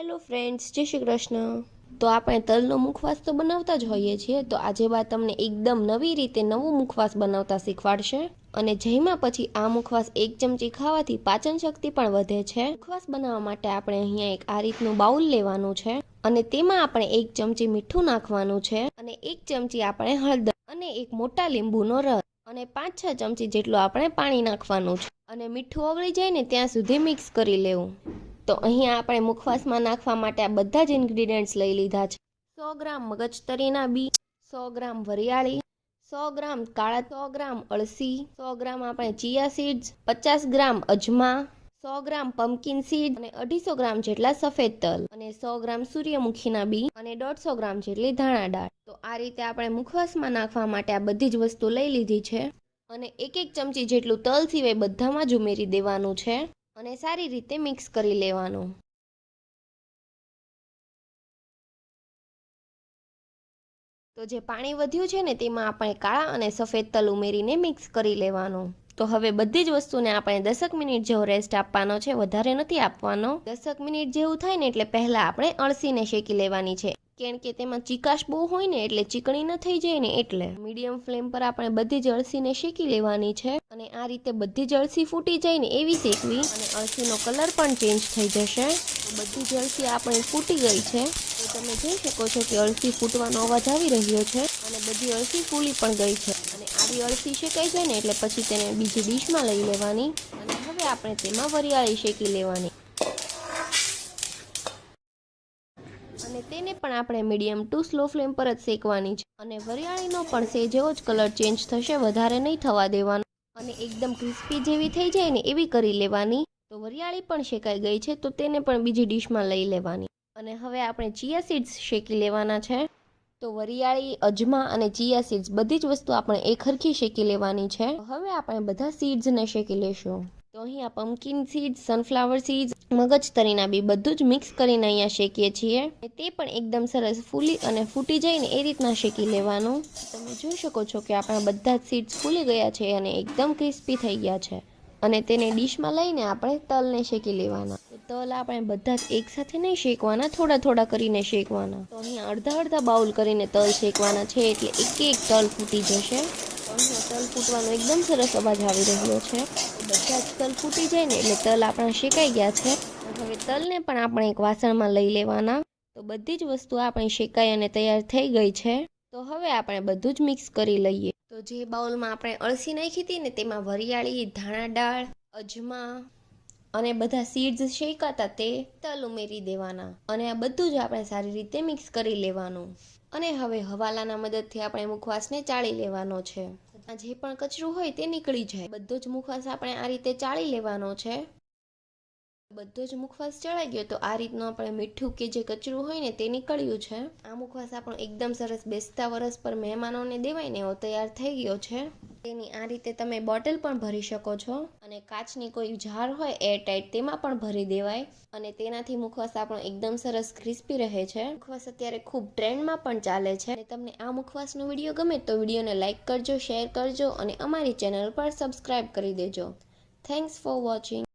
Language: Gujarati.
હેલો ફ્રેન્ડ્સ, જય શ્રી કૃષ્ણ। તો આપણે તલનો મુખવાસ તો બનાવતા જ હોઈએ છીએ, તો આજે બા તમને એકદમ નવી રીતે નવો મુખવાસ બનાવતા શીખવાડશે। અને જેમાં પછી આ મુખવાસ એક ચમચી ખાવાથી પાચન શક્તિ પણ વધે છે। મુખવાસ બનાવવા માટે આપણે અહીંયા એક આ રીતનું બાઉલ લેવાનું છે અને તેમાં આપણે એક ચમચી મીઠું નાખવાનું છે અને એક ચમચી આપણે હળદર અને એક મોટા લીંબુનો રસ અને 5-6 ચમચી જેટલું આપણે પાણી નાખવાનું છે અને મીઠું ઓગળી જાય ને ત્યાં સુધી મિક્સ કરી લેવું। તો અહીંયા આપણે મુખવાસમાં નાખવા માટે આ બધા જ ઇન્ગ્રેડિયન્ટ્સ લઈ લીધા છે। 100 ગ્રામ મગજતરીના બી, 100 ગ્રામ વરિયાળી, 100 ગ્રામ કાળા, 100 ગ્રામ અળસી, 100 ગ્રામ આપણે ચિયા સીડ્સ, 50 ગ્રામ અજમા, 100 ગ્રામ પમ્પકિન સીડ અને 250 ગ્રામ જેટલા સફેદ તલ અને 100 ગ્રામ સૂર્યમુખીના બી અને 150 ગ્રામ જેટલી ધાણા દાળ। તો આ રીતે આપણે મુખવાસમાં નાખવા માટે આ બધી જ વસ્તુ લઈ લીધી છે અને એક ચમચી જેટલું તલ સિવાય બધામાં જ ઉમેરી દેવાનું છે અને સારી રીતે મિક્સ કરી લેવાનું। તો જે પાણી વધ્યું છે ને તેમાં આપણે કાળા અને સફેદ તલ ઉમેરીને મિક્સ કરી લેવાનું। તો હવે બધી જ વસ્તુને આપણે 10 મિનિટ જેવો રેસ્ટ આપવાનો છે, વધારે નથી આપવાનો। 10 મિનિટ જેવું થાય ને એટલે પહેલા આપણે અળસીને શેકી લેવાની છે, કેમ કે તેમાં ચીકાશ બહુ હોય ને એટલે ચીકણી ન થઈ જાય ને એટલે મીડિયમ ફ્લેમ પર આપણે બધી જ અળસીને શેકી લેવાની છે અને આ રીતે બધી જ અળસી ફૂટી જાય ને એવી શેકવી અને અળસીનો કલર પણ ચેન્જ થઈ જશે। તો બધી જ અળસી આપણી ફૂટી ગઈ છે, તો તમે જોઈ શકો છો કે અળસી ફૂટવાનો અવાજ આવી રહ્યો છે અને બધી અળસી ફૂલી પણ ગઈ છે અને આવી અળસી શેકાઈ જાય ને એટલે પછી તેને બીજી ડીશમાં લઈ લેવાની અને હવે આપણે તેમાં વરિયાળી શેકી લેવાની અને તેને પણ આપણે મીડિયમ ટુ સ્લો ફ્લેમ પર જ શેકવાની છે અને વરિયાળીનો પણ જેવો જ કલર ચેન્જ થશે, વધારે નહીં થવા દેવાનો અને એકદમ ક્રિસ્પી જેવી થઈ જાય ને એવી કરી લેવાની। તો વરિયાળી પણ શેકાઈ ગઈ છે, તો તેને પણ બીજી ડીશમાં લઈ લેવાની અને હવે આપણે ચિયા સીડ્સ શેકી લેવાના છે। તો વરિયાળી, અજમા અને ચિયા સીડ્સ બધી જ વસ્તુ આપણે એકહરખી શેકી લેવાની છે। હવે આપણે બધા સીડ્સને શેકી લેશું। તો અહીંયા પમ્પકિન સીડ્સ, સનફ્લાવર સીડ્સ, મગજતરીના બી બધું જ મિક્સ કરીને અહીંયા શેકીએ છીએ। તે પણ એકદમ સરસ ફૂલી અને ફૂટી જાય ને એ રીતના શેકી લેવાનું। તમે જોઈ શકો છો કે આપણા બધા જ સીડ્સ ફૂલી ગયા છે અને એકદમ ક્રિસ્પી થઈ ગયા છે અને તેને ડીશમાં લઈને આપણે તલને શેકી લેવાના। તલ આપણે બધા જ એકસાથે નહીં શેકવાના, થોડા થોડા કરીને શેકવાના। તો અહીંયા અડધા બાઉલ કરીને તલ શેકવાના છે એટલે એક તલ ફૂટી જશે। તો અહીંયા તલ ફૂટવાનો એકદમ સરસ અવાજ આવી રહ્યો છે। તો બધા જ તલ ફૂટી જાય ને એટલે તલ આપણા શેકાઈ ગયા છે। તો હવે તલને પણ આપણે એક વાસણમાં લઈ લેવાના। તો બધી જ વસ્તુ આપણી શેકાઈ અને તૈયાર થઈ ગઈ છે। તો હવે આપણે બધું જ મિક્સ કરી લઈએ। તો જે બાઉલમાં આપણે અળસી નાખી હતી ને તેમાં વરિયાળી, ધાણા દાળ, અજમા અને બધા સીડ્સ શેકાતા તે તલ ઉમેરી દેવાના અને આ બધું જ આપણે સારી રીતે મિક્સ કરી લેવાનું અને હવે હવાલાના મદદથી આપણે મુખવાસને ચાળી લેવાનો છે। આ જે પણ કચરું હોય તે નીકળી જાય। બધો જ મુખવાસ આપણે આ રીતે ચાળી લેવાનો છે। બધો જ મુખવાસ ચડાઈ ગયો તો આ રીતનું આપણે મીઠું કે જે કચરું હોય ને તે નીકળ્યું છે। આ મુખવાસ આપણો એકદમ સરસ બેસતા વરસ પર મહેમાનોને દેવાય ને એવો તૈયાર થઈ ગયો છે। તેની આ રીતે તમે બોટલ પણ ભરી શકો છો અને કાચની કોઈ જાર હોય એરટાઈટ તેમાં પણ ભરી દેવાય અને તેનાથી મુખવાસ આપણો એકદમ સરસ ક્રિસ્પી રહે છે। મુખવાસ અત્યારે ખૂબ ટ્રેન્ડમાં પણ ચાલે છે અને તમને આ મુખવાસનો વિડીયો ગમે તો વિડીયોને લાઇક કરજો, શેર કરજો અને અમારી ચેનલ પર સબસ્ક્રાઇબ કરી દેજો। Thanks for watching.